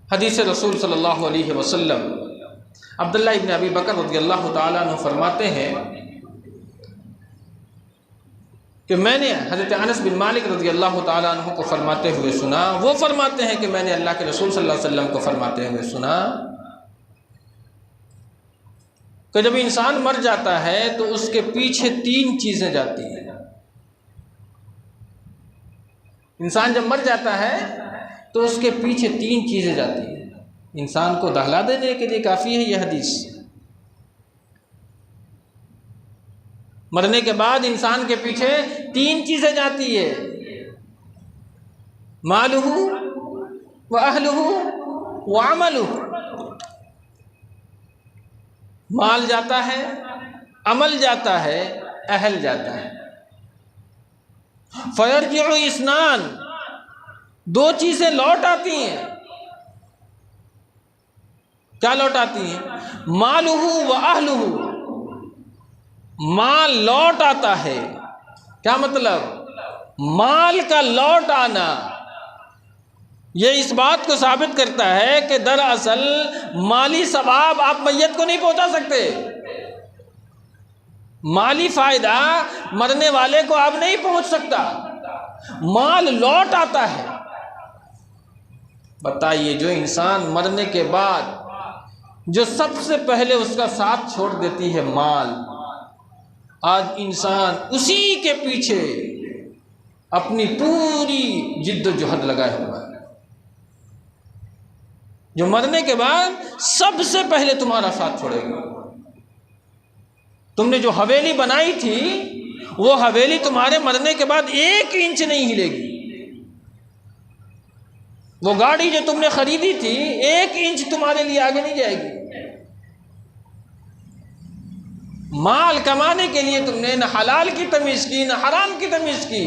हदीस रसूल सल्लल्लाहु अलैहि वसल्लम अब्दुल्लाह इब्न अबी बकर रज़ियल्लाहु ताला अन्हु फरमाते हैं कि मैंने हज़रत अनस बिन मालिक रज़ियल्लाहु ताला अन्हु को फरमाते हुए सुना। वो फरमाते हैं कि मैंने अल्लाह के रसूल सल्लल्लाहु अलैहि वसल्लम को फरमाते हुए सुना कि जब इंसान मर जाता है तो उसके पीछे 3 चीज़ें जाती हैं। इंसान जब मर जाता है तो उसके पीछे 3 चीज़ें जाती हैं। इंसान को दहला देने के लिए काफ़ी है यह हदीस। मरने के बाद इंसान के पीछे 3 चीज़ें जाती है, मालुहु व अहलुहु व अमलुहु। माल जाता है, अमल जाता है, अहल जाता है। फयरजिउ इस्नान, 2 चीज़ें लौट आती हैं। क्या लौट आती हैं? मालुहु व अहलुहु। माल लौट आता है। क्या मतलब? माल का लौट आना ये इस बात को साबित करता है कि दरअसल माली सवाब आप मैयत को नहीं पहुंचा सकते। माली फायदा मरने वाले को अब नहीं पहुंच सकता। माल लौट आता है। बताइए, जो इंसान मरने के बाद जो सबसे पहले उसका साथ छोड़ देती है माल, आज इंसान उसी के पीछे अपनी पूरी जिद्दोजहद लगाए हुआ है। जो मरने के बाद सबसे पहले तुम्हारा साथ छोड़ेगा। तुमने जो हवेली बनाई थी वो हवेली तुम्हारे मरने के बाद 1 इंच नहीं हिलेगी। वो गाड़ी जो तुमने खरीदी थी 1 इंच तुम्हारे लिए आगे नहीं जाएगी। माल कमाने के लिए तुमने न हलाल की तमीज की न हराम की तमीज की,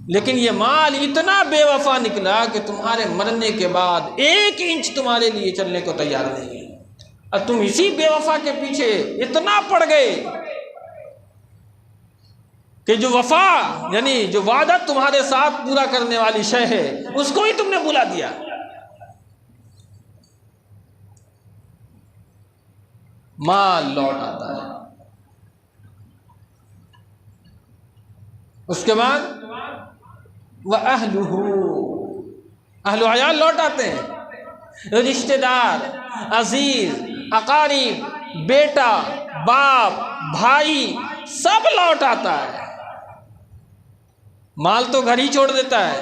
लेकिन ये माल इतना बेवफा निकला कि तुम्हारे मरने के बाद 1 इंच तुम्हारे लिए चलने को तैयार नहीं है। और तुम इसी बेवफा के पीछे इतना पड़ गए कि जो वफा यानी जो वादा तुम्हारे साथ पूरा करने वाली शय है उसको ही तुमने भुला दिया। माल लौट आता है। उसके बाद वह अहलुहु, अहलु अयाल लौट आते हैं। रिश्तेदार, अजीज, अकारीब, बेटा, बाप, भाई सब लौट आता है। माल तो घर ही छोड़ देता है।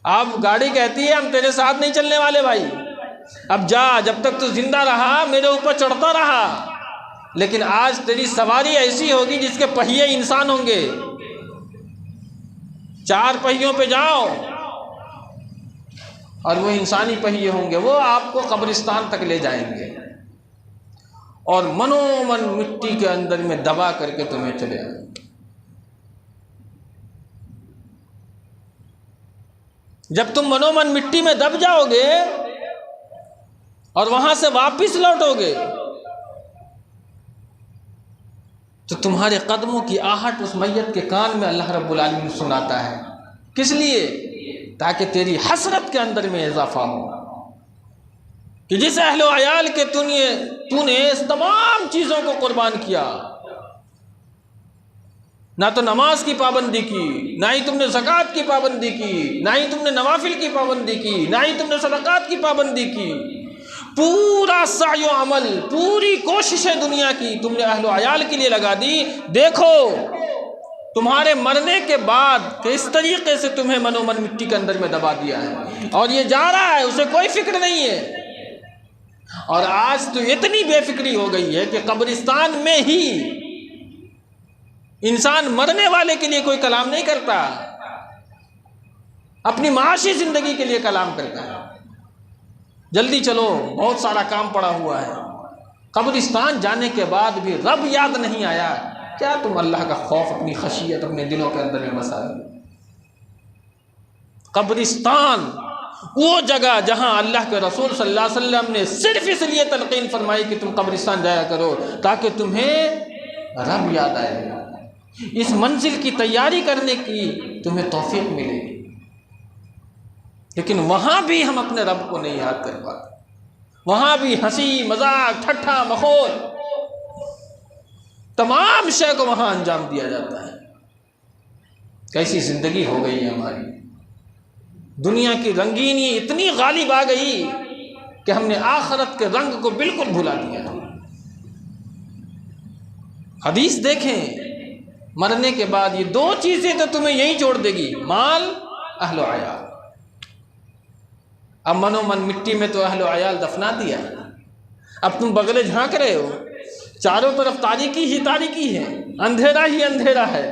अब गाड़ी कहती है हम तेरे साथ नहीं चलने वाले भाई, अब जा, जब तक तू जिंदा रहा मेरे ऊपर चढ़ता रहा, लेकिन आज तेरी सवारी ऐसी होगी जिसके पहिए इंसान होंगे। 4 पहियों पे जाओ और वो इंसानी पहिए होंगे, वो आपको कब्रिस्तान तक ले जाएंगे और मनोमन मिट्टी के अंदर में दबा करके तुम्हें चले आएंगे। जब तुम मनोमन मिट्टी में दब जाओगे और वहां से वापिस लौटोगे तो तुम्हारे कदमों की आहट उस मैयत के कान में अल्लाह रब्बुल आलमीन सुनाता है। किस लिए? ताकि तेरी हसरत के अंदर में इजाफा हो कि जिस अहलो अयाल के तूने इस तमाम चीज़ों को कुर्बान किया, ना तो नमाज की पाबंदी की, ना ही तुमने ज़कात की पाबंदी की, ना ही तुमने नवाफिल की पाबंदी की, ना ही तुमने सदक़ात की पाबंदी की। पूरा सायो अमल, पूरी कोशिशें दुनिया की तुमने अहलो अयाल के लिए लगा दी। देखो तुम्हारे मरने के बाद किस तरीके से तुम्हें मनोमन मिट्टी के अंदर में दबा दिया है और ये जा रहा है, उसे कोई फिक्र नहीं है। और आज तो इतनी बेफिक्री हो गई है कि कब्रिस्तान में ही इंसान मरने वाले के लिए कोई कलाम नहीं करता, अपनी माशी जिंदगी के लिए कलाम करता है। जल्दी चलो, बहुत सारा काम पड़ा हुआ है। कब्रिस्तान जाने के बाद भी रब याद नहीं आया। क्या तुम अल्लाह का खौफ, अपनी खशियत अपने दिलों के अंदर में बसा दी? कब्रिस्तान वो जगह जहां अल्लाह के रसूल सल्लल्लाहु अलैहि वसल्लम ने सिर्फ इसलिए तलकीन फरमाई कि तुम कब्रिस्तान जाया करो ताकि तुम्हें रब याद आएगा, इस मंजिल की तैयारी करने की तुम्हें तौफीक मिलेगी। लेकिन वहाँ भी हम अपने रब को नहीं याद कर पाते। वहाँ भी हंसी मजाक ठट्ठा मखौल तमाम शय को वहाँ अंजाम दिया जाता है। कैसी ज़िंदगी हो गई है हमारी। दुनिया की रंगीनी इतनी गालिब आ गई कि हमने आखिरत के रंग को बिल्कुल भुला दिया। हदीस देखें, मरने के बाद ये दो चीज़ें तो तुम्हें यही छोड़ देगी, माल अहलो अयाल। अब मनो मन मिट्टी में तो अहलो अयाल दफना दिया, अब तुम बगले झांक रहे हो, चारों तरफ तारीकी ही तारीकी है, अंधेरा ही अंधेरा है,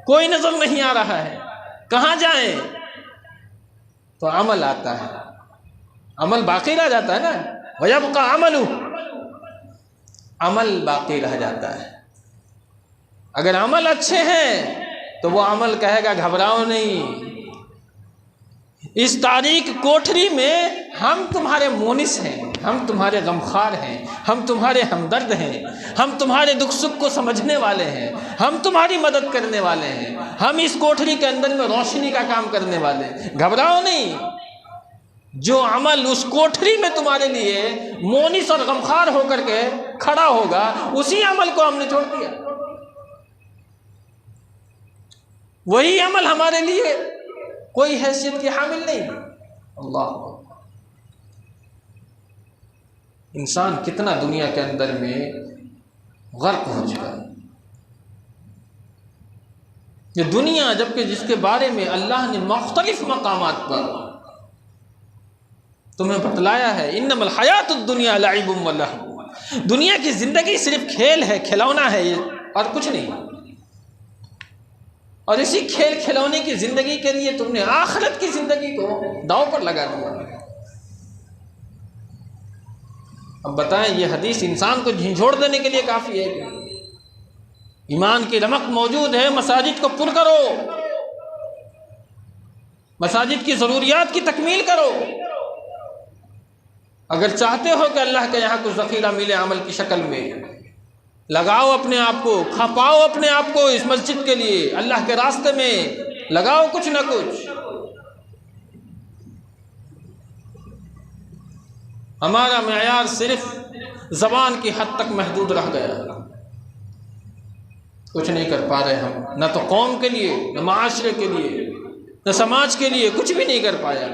कोई नजर नहीं आ रहा है, कहाँ जाएं? तो अमल आता है, अमल बाकी रह जाता है ना, वयब्का अमलु, अमल बाकी रह जाता है। अगर अमल अच्छे हैं तो वो अमल कहेगा घबराओ नहीं, इस तारीक कोठरी में हम तुम्हारे मोनिस हैं, हम तुम्हारे गमखार हैं, हम तुम्हारे हमदर्द हैं, हम तुम्हारे दुख सुख को समझने वाले हैं, हम तुम्हारी मदद करने वाले हैं, हम इस कोठरी के अंदर में रोशनी का काम करने वाले हैं, घबराओ नहीं। जो अमल उस कोठरी में तुम्हारे लिए मोनिस और गमखार होकर के खड़ा होगा, उसी अमल को हमने छोड़ दिया। वही अमल हमारे लिए कोई हैसियत की हामिल नहीं। अल्लाह, इंसान कितना दुनिया के अंदर में गर्क हो चुका है। ये दुनिया, जबकि जिसके बारे में अल्लाह ने मुख्तलिफ मकामात पर तुम्हें बतलाया है, इन्नमल हयातुद दुनिया लइबुम व लहव, दुनिया की जिंदगी सिर्फ खेल है, खिलौना है और कुछ नहीं। और इसी खेल खिलौने की जिंदगी के लिए तुमने आखिरत की जिंदगी को दांव पर लगा दिया। अब बताएं, ये हदीस इंसान को झिझोड़ देने के लिए काफ़ी है कि ईमान की रमक मौजूद है, मसाजिद को पुर करो, मसाजिद की ज़रूरियात की तकमील करो। अगर चाहते हो कि अल्लाह के यहाँ कुछ ज़ख़ीरा मिले अमल की शक्ल में, लगाओ अपने आप को, खपाओ अपने आप को इस मस्जिद के लिए, अल्लाह के रास्ते में लगाओ कुछ ना कुछ। हमारा मेयार सिर्फ ज़बान की हद तक महदूद रह गया, कुछ नहीं कर पा रहे हम, न तो कौम के लिए, न माशरे के लिए, न समाज के लिए, कुछ भी नहीं कर पाया।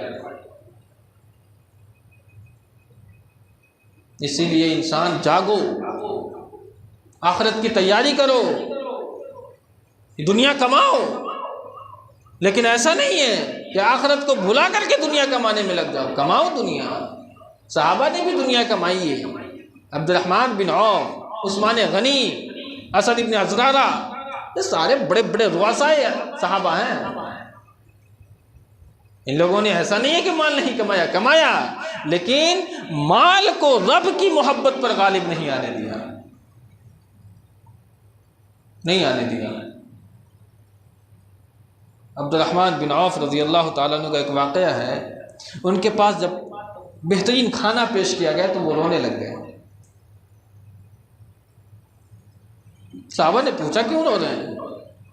इसीलिए इंसान जागो, आखिरत की तैयारी करो, दुनिया कमाओ, लेकिन ऐसा नहीं है कि आखिरत को भुला करके दुनिया कमाने में लग जाओ। कमाओ दुनिया, सहाबा ने भी दुनिया कमाई है। Abdurrahman bin Auf, Usman Ghani, Asad ibn Azarara, ये सारे बड़े बड़े रुआसाए सहाबा हैं। इन लोगों ने ऐसा नहीं है कि माल नहीं कमाया, कमाया, लेकिन माल को रब की मोहब्बत पर गालिब नहीं आने दिया, नहीं आने दिया। अब्दुर्रहमान बिन औफ रज़ी अल्लाह ताला अन्हु का एक वाक़या है, उनके पास जब बेहतरीन खाना पेश किया गया तो वो रोने लग गए। साहबा ने पूछा क्यों रो रहे हैं?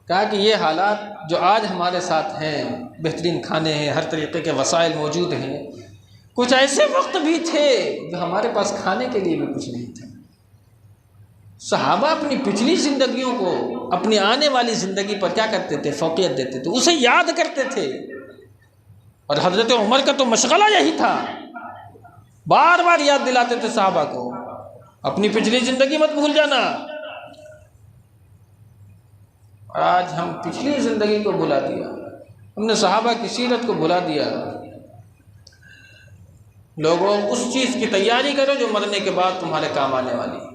कहा कि ये हालात जो आज हमारे साथ हैं, बेहतरीन खाने हैं, हर तरीके के वसाइल मौजूद हैं, कुछ ऐसे वक्त भी थे जो हमारे पास खाने के लिए भी कुछ नहीं था। सहाबा अपनी पिछली ज़िंदगियों को अपनी आने वाली ज़िंदगी पर क्या करते थे? फ़ौक़ियत देते थे, उसे याद करते थे। और हज़रत उमर का तो मशग़ला यही था, बार बार याद दिलाते थे सहाबा को, अपनी पिछली ज़िंदगी मत भूल जाना। और आज हम पिछली ज़िंदगी को भुला दिया, हमने सहाबा की सीरत को भुला दिया। लोगों, उस चीज़ की तैयारी करो जो मरने के बाद तुम्हारे काम आने वाली है।